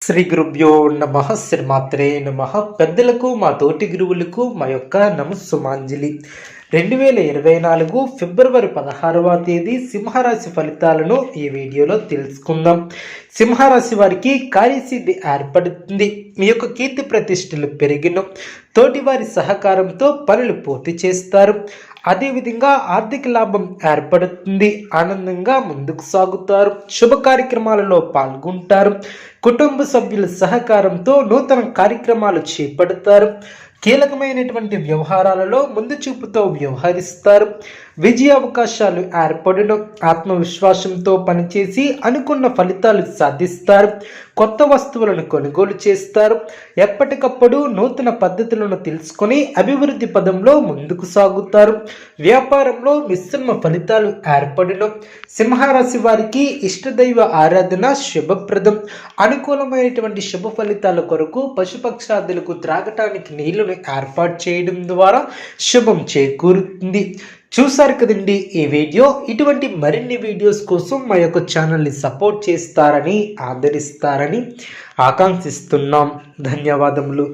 శ్రీ గురుభ్యో నమః శ్రీమాత్రే నమః. పెద్దలకు మా తోటి గురువులకు మా యొక్క నమస్సుమాంజలి. 2024 ఫిబ్రవరి 16వ తేదీ సింహరాశి ఫలితాలను ఈ వీడియోలో తెలుసుకుందాం. సింహరాశి వారికి కార్యసిద్ధి ఏర్పడుతుంది. మీ యొక్క కీర్తి ప్రతిష్టలు పెరిగిన తోటి వారి సహకారంతో పనులు పూర్తి చేస్తారు. అదేవిధంగా ఆర్థిక లాభం ఏర్పడుతుంది. ఆనందంగా ముందుకు సాగుతారు. శుభ కార్యక్రమాలలో పాల్గొంటారు. కుటుంబ సభ్యుల సహకారంతో నూతన కార్యక్రమాలు చేపడతారు. కీలకమైనటువంటి వ్యవహారాలలో ముందు చూపుతో వ్యవహరిస్తారు. విజయ అవకాశాలు ఏర్పడను. ఆత్మవిశ్వాసంతో పనిచేసి అనుకున్న ఫలితాలు సాధిస్తారు. కొత్త వస్తువులను కొనుగోలు చేస్తారు. ఎప్పటికప్పుడు నూతన పద్ధతులను తెలుసుకొని అభివృద్ధి పదంలో ముందుకు సాగుతారు. వ్యాపారంలో మిశ్రమ ఫలితాలు ఏర్పడను. సింహరాశి వారికి ఇష్టదైవ ఆరాధన శుభప్రదం. అనుకూలమైనటువంటి శుభ ఫలితాల కొరకు పశుపక్షాదులకు త్రాగటానికి నీళ్లను ఏర్పాటు చేయడం ద్వారా శుభం చేకూరుతుంది. చూసారు కదండి ఈ వీడియో. ఇటువంటి మరిన్ని వీడియోస్ కోసం మా యొక్క ఛానల్ని సపోర్ట్ చేస్తారని ఆదరిస్తారని ఆకాంక్షిస్తున్నాం. ధన్యవాదములు.